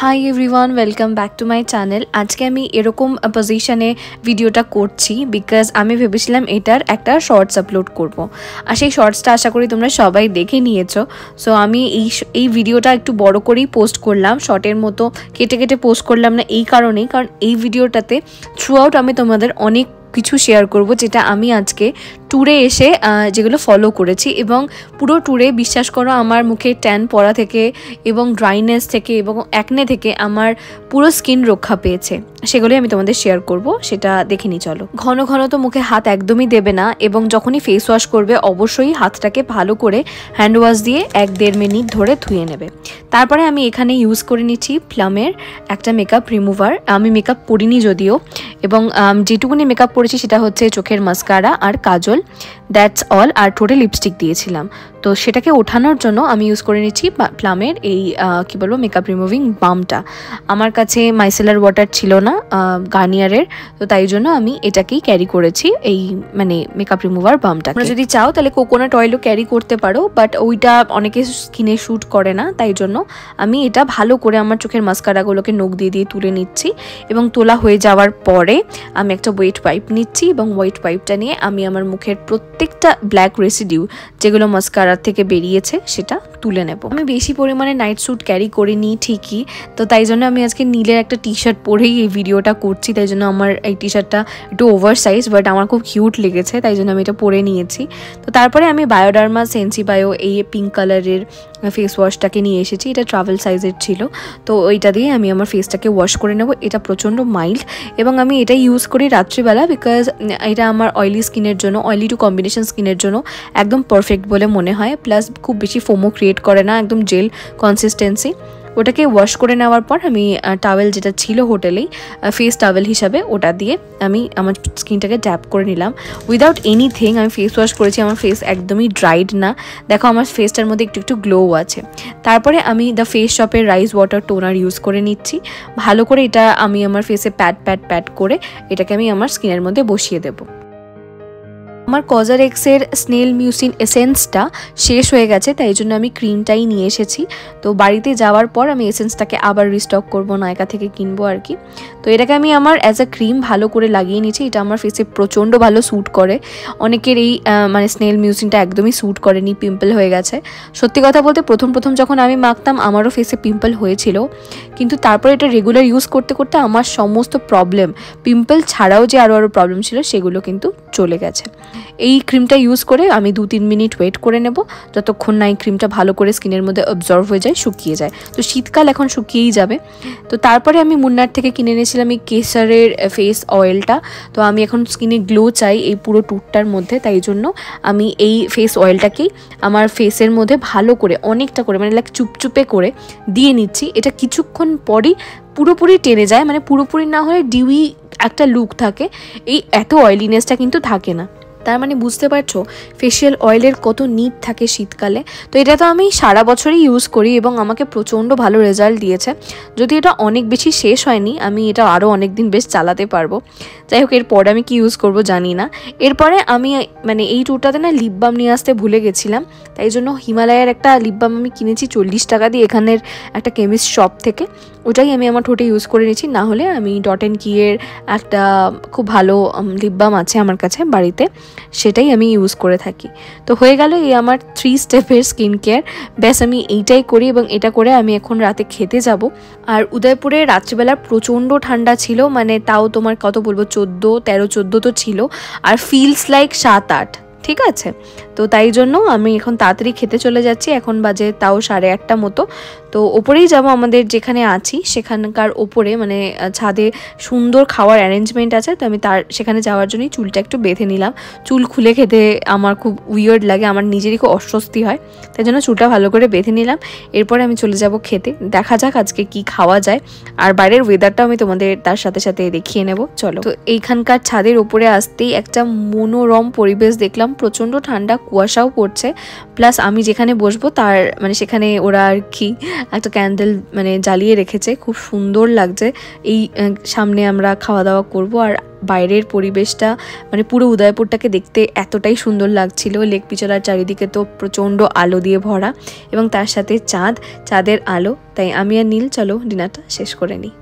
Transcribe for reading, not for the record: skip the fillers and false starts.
Hi everyone, welcome back to my channel. আজকে আমি এরকম পজিশনে ভিডিওটা করছি বিকজ আমি ভেবেছিলাম এটার একটা শর্টস আপলোড করব। আর সেই শর্টসটা আশা করি তোমরা সবাই দেখে নিয়েছো। সো আমি এই ভিডিওটা একটু বড় করেই পোস্ট করলাম, শর্টের মতো কেটে কেটে পোস্ট করলাম না এই কারণেই, কারণ এই ভিডিওটাতে থ্রু আউট আমি তোমাদের অনেক কিছু শেয়ার করব যেটা আমি আজকে ট্যুরে এসে যেগুলো ফলো করেছি। এবং পুরো ট্যুরে বিশ্বাস করো আমার মুখে ট্যান পড়া থেকে এবং ড্রাইনেস থেকে এবং অ্যাকনে থেকে আমার পুরো স্কিন রক্ষা পেয়েছে, সেগুলোই আমি তোমাদের শেয়ার করব। সেটা দেখে নি চলো। ঘন ঘন তো মুখে হাত একদমই দেবে না, এবং যখনই ফেস ওয়াশ করবে অবশ্যই হাতটাকে ভালো করে হ্যান্ড ওয়াশ দিয়ে 1-1.5 মিনিট ধরে ধুয়ে নেবে। তারপরে আমি এখানে ইউজ করে নিচ্ছি প্লামের একটা মেকআপ রিমুভার। আমি মেকআপ করিনি যদিও, এবং যেটুকুনি মেকআপ করেছি সেটা হচ্ছে চোখের মাস্কারা আর কাজল, দ্যাটস অল। আর ঠোঁটে লিপস্টিক দিয়েছিলাম, তো সেটাকে ওঠানোর জন্য আমি ইউজ করে নিচ্ছি প্লামের এই কি বলবো মেকআপ রিমুভিং বামটা। আমার কাছে মাইসেলার ওয়াটার ছিল না গার্নিয়ারের, তো তাই জন্য আমি এটাকেই ক্যারি করেছি, এই মানে মেকআপ রিমুভার বামটা। তোমরা যদি চাও তাহলে কোকোনাট অয়েলও ক্যারি করতে পারো, বাট ওইটা অনেকে স্কিনে শ্যুট করে না, তাই জন্য আমি এটা ভালো করে আমার চোখের মাস্কারাগুলোকে নখ দিয়ে দিয়ে তুলে নিচ্ছি। এবং তোলা হয়ে যাওয়ার পরে আমি একটা ওয়েট পাইপ নিচ্ছি, এবং ওয়েট পাইপটা নিয়ে আমি আমার মুখের প্রত্যেকটা ব্ল্যাক রেসিডিউ যেগুলো মাস্কারা থেকে বেরিয়েছে সেটা তুলে নেব। আমি বেশি পরিমাণে নাইট স্যুট ক্যারি করিনি ঠিকই, তো তাই জন্য আমি আজকে নীলের একটা টি শার্ট পরেই এই ভিডিওটা করছি। তাই জন্য আমার এই টি শার্টটা একটু ওভার সাইজ, বাট আমার খুব কিউট লেগেছে, তাই জন্য আমি এটা পরে নিয়েছি। তো তারপরে আমি বায়োডার্মা সেন্সিবায়ো এই পিঙ্ক কালারের ফেস ওয়াশটাকে নিয়ে এসেছি। এটা ট্রাভেল সাইজের ছিল, তো ওইটা দিয়ে আমি আমার ফেসটাকে ওয়াশ করে নেব। এটা প্রচণ্ড মাইল্ড, এবং আমি এটা ইউজ করি রাত্রিবেলা বিকজ এটা আমার অয়েলি স্কিনের জন্য, অয়েলি টু কম্বিনেশন স্কিনের জন্য একদম পারফেক্ট বলে মনে হয়। প্লাস খুব বেশি ফোমো ক্রিয়েট করে না, একদম জেল কনসিস্টেন্সি। ওটাকে ওয়াশ করে নেওয়ার পর আমি টাওয়েল যেটা ছিল হোটেলেই ফেস টাওয়েল হিসাবে ওটা দিয়ে আমি আমার স্কিনটাকে ট্যাপ করে নিলাম উইদাউট এনিথিং। আমি ফেস ওয়াশ করেছি, আমার ফেস একদমই ড্রাইড না, দেখো আমার ফেসটার মধ্যে একটু একটু গ্লো আছে। তারপরে আমি দ্য ফেস শপের রাইস ওয়াটার টোনার ইউজ করে নিচ্ছি ভালো করে। এটা আমি আমার ফেসে প্যাট করে এটাকে আমি আমার স্কিনের মধ্যে বসিয়ে দেবো। আমার কজারেক্সের স্নেল মিউসিন এসেন্সটা শেষ হয়ে গেছে, তাই জন্য আমি ক্রিমটাই নিয়ে এসেছি। তো বাড়িতে যাওয়ার পর আমি এসেন্সটাকে আবার রিস্টক করবো, নায়কা থেকে কিনবো আর কি। তো এটাকে আমি আমার অ্যাজ আ ক্রিম ভালো করে লাগিয়ে নিয়েছি। এটা আমার ফেসে প্রচণ্ড ভালো স্যুট করে। অনেকের এই মানে স্নেল মিউসিনটা একদমই স্যুট করেনি, পিম্পল হয়ে গেছে। সত্যি কথা বলতে প্রথম যখন আমি মাখতাম আমারও ফেসে পিম্পল হয়েছিল, কিন্তু তারপরে এটা রেগুলার ইউজ করতে করতে আমার সমস্ত প্রবলেম, পিম্পল ছাড়াও যে আরও প্রবলেম ছিল সেগুলো কিন্তু চলে গেছে। এই ক্রিমটা ইউজ করে আমি 2-3 মিনিট ওয়েট করে নেব, যতক্ষণ না এই ক্রিমটা ভালো করে স্কিনের মধ্যে অবজর্ভ হয়ে যায়, শুকিয়ে যায়। তো শীতকাল এখন শুকিয়েই যাবে। তো তারপরে আমি মুন্নার থেকে কিনে এনেছিলাম এই কেসারের ফেস অয়েলটা। তো আমি এখন স্কিনে গ্লো চাই এই পুরো ট্যুরটার মধ্যে, তাই জন্য আমি এই ফেস অয়েলটাকেই আমার ফেসের মধ্যে ভালো করে অনেকটা করে মানে লাইক চুপচুপে করে দিয়ে নিচ্ছি। এটা কিছুক্ষণ পরই পুরোপুরি টেনে যায়, মানে পুরোপুরি না হলে ডিউই একটা লুক থাকে, এই এত অয়েলিনেসটা কিন্তু থাকে না। তার মানে বুঝতে পারছো ফেশিয়াল অয়েলের কত নিড থাকে শীতকালে। তো এটা তো আমি সারা বছরই ইউজ করি এবং আমাকে প্রচণ্ড ভালো রেজাল্ট দিয়েছে। যদি এটা অনেক বেশি শেষ হয়নি, আমি এটা আরও অনেক দিন বেশ চালাতে পারবো। যাই হোক, এরপরে আমি কি ইউজ করব জানি না। এরপরে আমি মানে এই ট্যুরটাতে না লিপ বাম নিয়ে আসতে ভুলে গেছিলাম, তাই জন্য হিমালয়ের একটা লিপ বাম আমি কিনেছি 40 টাকা দিয়ে এখানের একটা কেমিস্ট শপ থেকে। ওটাই আমি আমার ঠোঁটে ইউজ করে নিয়েছি। না হলে আমি ডট অ্যান্ড কিয়ের একটা খুব ভালো লিপ বাম আছে আমার কাছে বাড়িতে, সেটাই আমি ইউজ করে থাকি। তো হয়ে গেল এই আমার 3 স্টেপের স্কিন কেয়ার। ব্যাস আমি এইটাই করি, এবং এটা করে আমি এখন রাতে খেতে যাব। আর উদয়পুরে রাত্রিবেলা প্রচণ্ড ঠান্ডা ছিল, মানে তাও তোমার কত বলবো 13-14 তো ছিল, আর ফিলস লাইক 7-8, ঠিক আছে। তো তাই জন্য আমি এখন তাড়াতাড়ি খেতে চলে যাচ্ছি। এখন বাজে তাও 8:30 মতো। তো ওপরেই যাব, আমাদের যেখানে আছি সেখানকার ওপরে মানে ছাদে সুন্দর খাওয়ার অ্যারেঞ্জমেন্ট আছে। তো আমি সেখানে যাওয়ার জন্যই চুলটা একটু বেঁধে নিলাম। চুল খুলে খেতে আমার খুব উইয়ার্ড লাগে, আমার নিজেরই খুব অস্বস্তি হয়, তাই জন্য চুলটা ভালো করে বেঁধে নিলাম। এরপরে আমি চলে যাব খেতে। দেখা যাক আজকে কি খাওয়া যায়, আর বাইরের ওয়েদারটাও আমি তোমাদের তার সাথে সাথে দেখিয়ে নেব, চলো। তো এইখানকার ছাদের ওপরে আসতেই একটা মনোরম পরিবেশ দেখলাম, প্রচণ্ড ঠান্ডা, কুয়াশাও পড়ছে। প্লাস আমি যেখানে বসবো তার মানে সেখানে ওরা আর কি একটা ক্যান্ডেল মানে জ্বালিয়ে রেখেছে, খুব সুন্দর লাগছে। এই সামনে আমরা খাওয়া দাওয়া করব, আর বাইরের পরিবেশটা মানে পুরো উদয়পুরটাকে দেখতে এতটাই সুন্দর লাগছিল। লেক পিছলার চারিদিকে তো প্রচণ্ড আলো দিয়ে ভরা এবং তার সাথে চাঁদের আলো। তাই আমি আর নীল চলো ডিনারটা শেষ করে নিই।